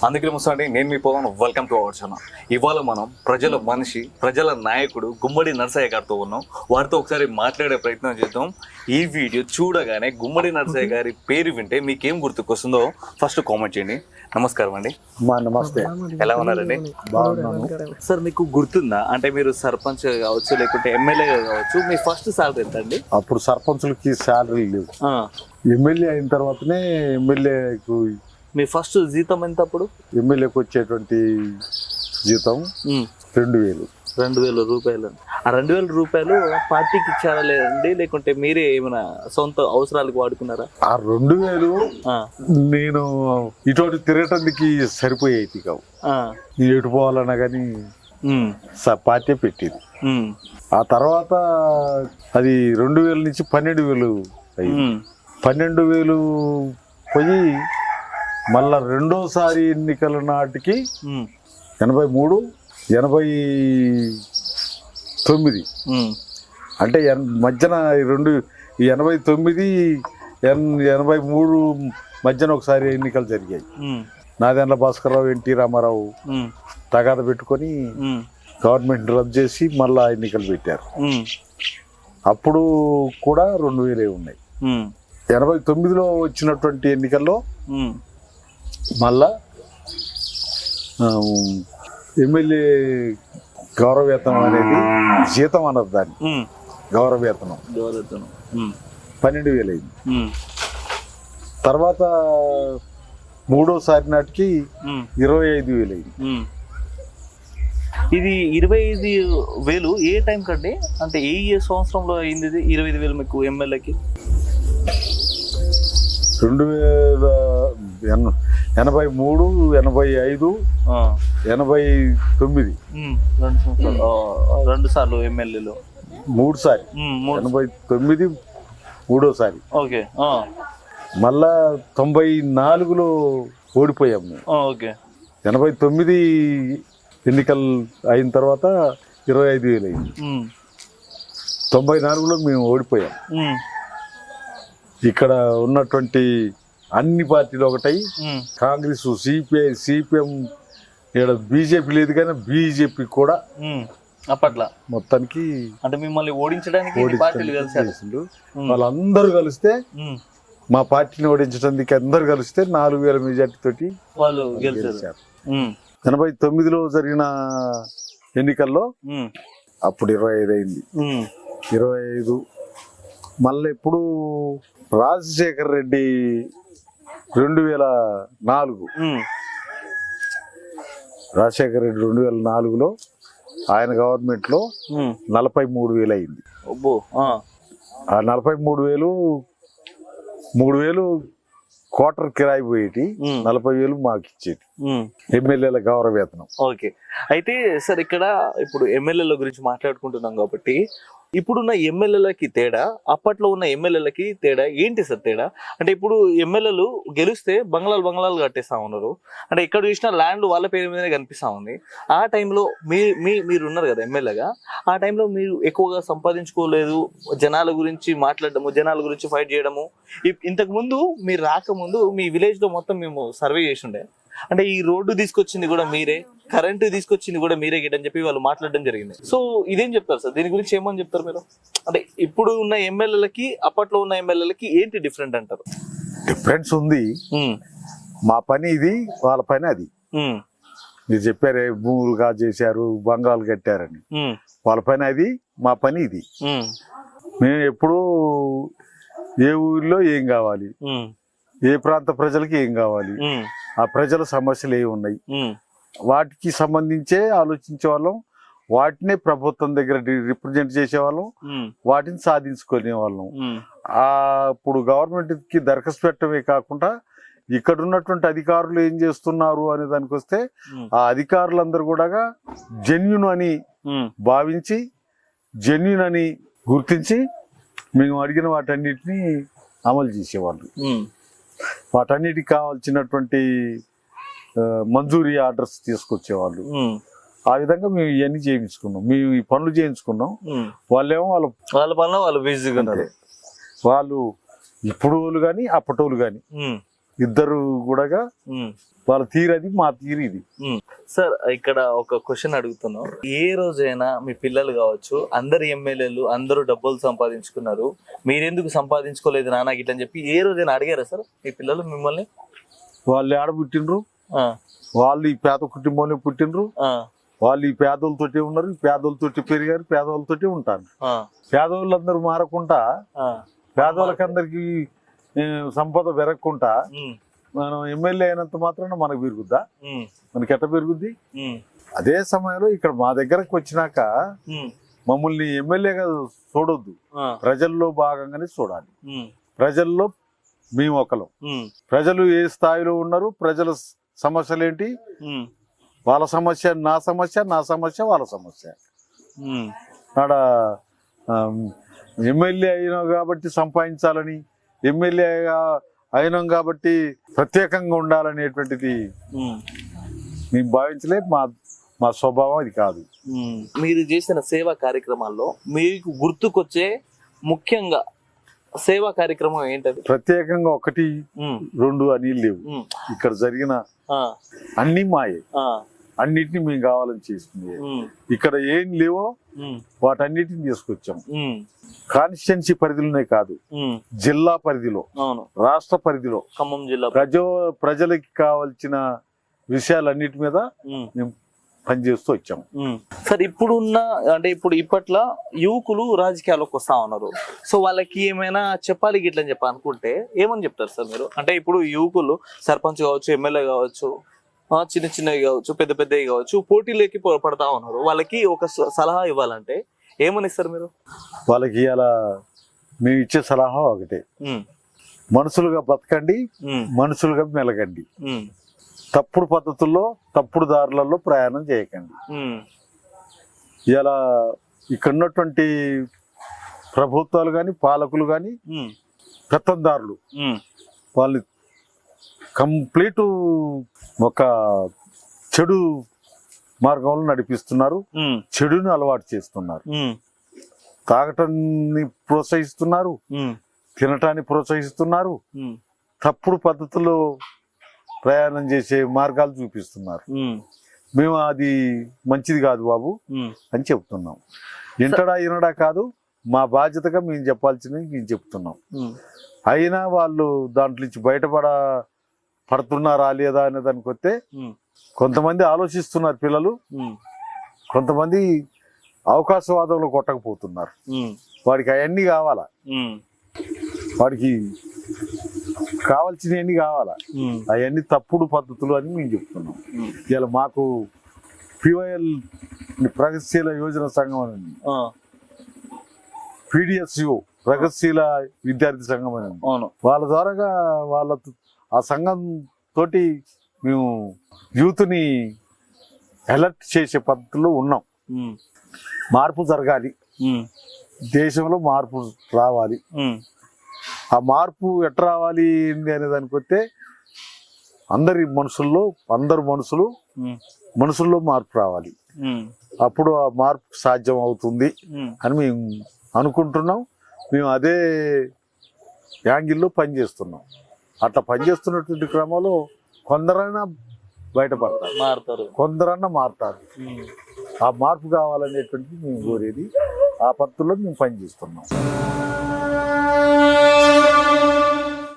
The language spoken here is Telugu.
అందుకే నమస్తే, నేను మీ Pavan. Welcome to our channel. ఇవాళ మనం ప్రజల మనిషి, ప్రజల నాయకుడు గుమ్మడి నరసయ్య గారితో ఉన్నాం. వారితో ఒకసారి మాట్లాడే ప్రయత్నం చేద్దాం. ఈ వీడియో చూడగానే గుమ్మడి నరసయ్య గారి పేరు వింటే మీకేం గుర్తుకొస్తుందో ఫస్ట్ కామెంట్ చేయండి. నమస్కారం అండి. నమస్తే. ఎలా ఉన్నారండి? బాగున్నాను సార్. మీకు గుర్తుందా, అంటే మీరు సర్పంచ్ కావచ్చు లేకుంటే ఎమ్మెల్యే కావచ్చు, మీ ఫస్ట్ సాలరీ ఎంత అండి? అప్పుడు సర్పంచులకి శాలరీ లేవు. ఎమ్మెల్యే అయిన తర్వాతనే ఎమ్మెల్యేకు మీ ఫస్ట్ జీతం ఎంత అప్పుడు? ఎమ్మెల్యేకి వచ్చేటువంటి జీతం 2000. 2000 రూపాయలు. ఆ 2000 రూపాయలు పార్టీకి ఇచ్చారా లేదండి, లేకుంటే మీరే ఏమైనా సొంత అవసరాలకు వాడుకున్నారా? ఆ 2000 నేను ఇటువంటి తిరగటానికి సరిపోయేది కావు. నేను ఎటు పోవాలన్నా కానీ పార్టీ పెట్టింది. ఆ తర్వాత అది 2000 నుంచి 12,000 అయ్యింది. 12,000 పోయి మళ్ళా రెండోసారి ఎన్నికల నాటికి 83, 89 అంటే మధ్యన 89, 83 మధ్యన ఒకసారి ఎన్నికలు జరిగాయి. నాదెండ్ల భాస్కరరావు, ఎన్టీ రామారావు తగాద పెట్టుకొని గవర్నమెంట్ రద్దు చేసి మళ్ళా ఎన్నికలు పెట్టారు. అప్పుడు కూడా 2000 ఉన్నాయి. 89లో వచ్చినటువంటి ఎన్నికల్లో మళ్ళా ఎమ్మెల్యే గౌరవ వేతనం అనేది జీతం అన్నది, దాన్ని గౌరవ వేతనం 12,000 అయింది. తర్వాత మూడోసారి నాటికి 25,000 అయింది. ఇది 25,000 ఏ టైం కండి? అంటే ఏ సంవత్సరంలో అయింది ఇది 25,000 మీకు ఎమ్మెల్యేకి? 2083, 85, 89. 2 సార్లు ఎమ్మెల్యేలు. 3 సారి 89 మూడోసారి. ఓకే. మళ్ళా 94లో ఓడిపోయాము మేము. ఓకే. 89 ఎన్నికలు అయిన తర్వాత 25,000 అయింది. 94లో మేము ఓడిపోయాం. ఇక్కడ ఉన్నటువంటి అన్ని పార్టీలు ఒకటై కాంగ్రెస్, సిపిఐ, సిపిఎం, ఇక్కడ బీజేపీ లేదు కానీ బీజేపీ కూడా అప్పట్లో మొత్తానికి అంటే మిమ్మల్ని ఓడించడానికి వాళ్ళందరూ కలిస్తే, మా పార్టీని ఓడించడానికి అందరు కలిస్తే 4,000 మెజార్టీ తోటి వాళ్ళు గెలిచారు. 89లో జరిగిన ఎన్నికల్లో అప్పుడు 25 అయింది. 25 మళ్ళీ ఇప్పుడు రాజశేఖర్ రెడ్డి 2004, రాజశేఖర్ రెడ్డి 2004లో ఆయన గవర్నమెంట్ లో 43,000 అయింది. ఆ 43,000 3,000 క్వార్టర్ కిరాయి పోయేటి, 40,000 మాకు ఇచ్చేది ఎమ్మెల్యేల గౌరవ వేతనం. ఓకే. అయితే సార్, ఇక్కడ ఇప్పుడు ఎమ్మెల్యేల గురించి మాట్లాడుకుంటున్నాం కాబట్టి ఇప్పుడున్న ఎమ్మెల్యేలకి తేడా, అప్పట్లో ఉన్న ఎమ్మెల్యేలకి తేడా ఏంటి సార్? తేడా అంటే ఇప్పుడు ఎమ్మెల్యేలు గెలిస్తే బంగ్లాలు కట్టేస్తా ఉన్నారు. అంటే ఎక్కడ చూసినా ల్యాండ్ వాళ్ళ పేరు మీదనే కనిపిస్తా ఉంది. ఆ టైంలో మీరు ఉన్నారు కదా ఎమ్మెల్యేగా, ఆ టైంలో మీరు ఎక్కువగా సంపాదించుకోలేదు, జనాల గురించి మాట్లాడడము, జనాల గురించి ఫైట్ చేయడము. ఇంతకు ముందు మీరు రాకముందు మీ విలేజ్ లో మొత్తం మేము సర్వే చేసి ఉండే, అంటే ఈ రోడ్డు తీసుకొచ్చింది కూడా మీరే, కరెంటు తీసుకొచ్చింది కూడా మీరే గిట్టని చెప్పి వాళ్ళు మాట్లాడడం జరిగింది. సో ఇదేం చెప్తారు సార్? దీని గురించి ఏమని చెప్తారు మీరు? అంటే ఇప్పుడు ఉన్న ఎమ్మెల్యేలకి అప్పట్లో ఉన్న ఎమ్మెల్యేలకి ఏంటి డిఫరెంట్ అంటారు? డిఫరెన్స్ ఉంది. మా పని ఇది, వాళ్ళ పని అది. మీరు చెప్పారే భూములు చేశారు, బంగాలు కట్టారని, వాళ్ళ పని అది, మా పని ఇది. మేము ఎప్పుడు ఏ ఊరిలో ఏం కావాలి, ఏ ప్రాంత ప్రజలకి ఏం కావాలి, ఆ ప్రజల సమస్యలు ఏమి ఉన్నాయి, వాటికి సంబంధించే ఆలోచించే వాళ్ళం. వాటినే ప్రభుత్వం దగ్గర రిప్రజెంట్ చేసేవాళ్ళం, వాటిని సాధించుకునే వాళ్ళం. ఇప్పుడు గవర్నమెంట్ కి దరఖాస్తు పెట్టడమే కాకుండా ఇక్కడ ఉన్నటువంటి అధికారులు ఏం చేస్తున్నారు అనే దానికి వస్తే, ఆ అధికారులందరూ కూడా జెన్యూన్ అని భావించి, జెన్యూన్ అని గుర్తించి మేము అడిగిన వాటన్నిటిని అమలు చేసేవాళ్ళు. వాటన్నిటికి కావాల్సినటువంటి మంజూరీ ఆర్డర్స్ తీసుకొచ్చేవాళ్ళు. ఆ విధంగా మేము ఇవన్నీ చేయించుకున్నాం, మేము ఈ పనులు చేయించుకున్నాం. వాళ్ళేమో వాళ్ళ పనులు వాళ్ళు బిజీగా ఉన్నారు. వాళ్ళు ఇప్పుడు కానీ అప్పటోళ్ళు కానీ ఇద్దరు కూడా వాళ్ళ తీరది మా తీరు ఇది. సార్ ఇక్కడ ఒక క్వశ్చన్ అడుగుతున్నాం. ఏ రోజైనా మీ పిల్లలు కావచ్చు అందరు ఎమ్మెల్యేలు అందరూ డబ్బులు సంపాదించుకున్నారు, మీరెందుకు సంపాదించుకోలేదు నాన్న గిట్ల అని చెప్పి ఏ రోజైనా అడిగారా సార్ మీ పిల్లలు మిమ్మల్ని? వాళ్ళు ఆడ పుట్టినరు, వాళ్ళు ఈ పేద కుటుంబంలో పుట్టినరు, వాళ్ళు ఈ పేదలతోటి ఉన్నారు, ఈ పేదలతోటి పెరిగారు, పేదవాళ్ళతోటి ఉంటారు. పేదవాళ్ళందరూ మారకుండా పేదవాళ్ళకందరికి సంపద పెరగకుండా మనం ఎమ్మెల్యే అయినంత మాత్రాన మనకు పెరుగుద్దా? మనకి ఎట్ట పెరుగుద్ది? అదే సమయంలో ఇక్కడ మా దగ్గరకు వచ్చినాక మమ్మల్ని ఎమ్మెల్యేగా చూడొద్దు, ప్రజల్లో భాగంగానే చూడాలి. ప్రజల్లో మేము ఒకలం. ప్రజలు ఏ స్థాయిలో ఉన్నారు, ప్రజల సమస్యలు ఏంటి, వాళ్ళ సమస్య నా సమస్య, నా సమస్య వాళ్ళ సమస్య. ఆడ ఎమ్మెల్యే అయినా కాబట్టి సంపాదించాలని, ఎమ్మెల్యేగా అయినాం కాబట్టి ప్రత్యేకంగా ఉండాలనేటువంటిది మేము భావించలే. మా స్వభావం అది కాదు. మీరు చేసిన సేవా కార్యక్రమాల్లో మీకు గుర్తుకొచ్చే ముఖ్యంగా సేవా కార్యక్రమం ఏంటది? ప్రత్యేకంగా 1, 2 అని లేవు. ఇక్కడ జరిగిన అన్ని మాయే, అన్నిటిని మేము కావాలని చేసుకునే. ఇక్కడ ఏం లేవో వాటన్నిటిని తీసుకొచ్చాం. కాన్స్టిట్యున్సీ పరిధిలోనే కాదు, జిల్లా పరిధిలో, రాష్ట్ర పరిధిలో, ఖమ్మం జిల్లా ప్రజలకి కావాల్సిన విషయాలన్నిటి మీద మేము పనిచేస్తూ వచ్చాం. సార్ ఇప్పుడున్న అంటే ఇప్పట్లో యువకులు రాజకీయాల్లోకి వస్తా ఉన్నారు. సో వాళ్ళకి ఏమైనా చెప్పాలి గిట్లని చెప్పి అనుకుంటే ఏమని చెప్తారు సార్ మీరు? అంటే ఇప్పుడు యువకులు సర్పంచ్ కావచ్చు, ఎమ్మెల్యే కావచ్చు, చిన్న చిన్నవి కావచ్చు, పెద్ద పెద్దవి కావచ్చు, పోటీలోకి పడతా ఉన్నారు. వాళ్ళకి ఒక సలహా ఇవ్వాలంటే ఏమని ఇస్తారు మీరు? వాళ్ళకి అలా మేము ఇచ్చే సలహా ఒకటే, మనుషులుగా బతకండి, మనుషులుగా మెలగండి, తప్పుడు పద్ధతుల్లో తప్పుడు దారులలో ప్రయాణం చేయకండి. ఇలా ఇక్కడ ఉన్నటువంటి ప్రభుత్వాలు కానీ పాలకులు కానీ పెత్తందారులు వాళ్ళని కంప్లీట్ ఒక చెడు మార్గంలో నడిపిస్తున్నారు, చెడుని అలవాటు చేస్తున్నారు. తాగటాన్ని ప్రోత్సహిస్తున్నారు, తినటాన్ని ప్రోత్సహిస్తున్నారు, తప్పుడు పద్ధతుల్లో ప్రయాణం చేసే మార్గాలు చూపిస్తున్నారు. మేము అది మంచిది కాదు బాబు అని చెప్తున్నాం. ఇనడా కాదు, మా బాధ్యతగా మేము చెప్పాల్సినవి మేము చెప్తున్నాం. అయినా వాళ్ళు దాంట్లో నుంచి పడుతున్నారా లేదా అనే దానికి వస్తే కొంతమంది ఆలోచిస్తున్నారు పిల్లలు, కొంతమంది అవకాశవాదంలో కొట్టకపోతున్నారు. వాడికి అవన్నీ కావాలా, వాడికి కావాల్సినవన్నీ కావాలా, అవన్నీ తప్పుడు పద్ధతులు అని మేము చెప్తున్నాం. ఇలా మాకు PYL ప్రగతిశీల యోజన సంఘం అని, PDSU ప్రగతిశీల విద్యార్థి సంఘం అని, వాళ్ళ ద్వారాగా ఆ సంఘం తోటి మేము యూత్ని అలర్ట్ చేసే పద్ధతిలో ఉన్నాం. మార్పు జరగాలి, దేశంలో మార్పు రావాలి. ఆ మార్పు ఎట్లా రావాలి అనే దానికి వస్తే అందరు మనుషుల్లో మార్పు రావాలి. అప్పుడు ఆ మార్పు సాధ్యం అవుతుంది అని మేము అనుకుంటున్నాం. మేము అదే యాంగిల్లో పనిచేస్తున్నాం. అట్లా పనిచేస్తున్నటువంటి క్రమంలో కొందరైనా బయటపడతారు, కొందరన్నా మారుతారు. ఆ మార్పు కావాలనేటువంటిది మేము కోరేది. ఆ పద్ధతుల్లో మేము పనిచేస్తున్నాం.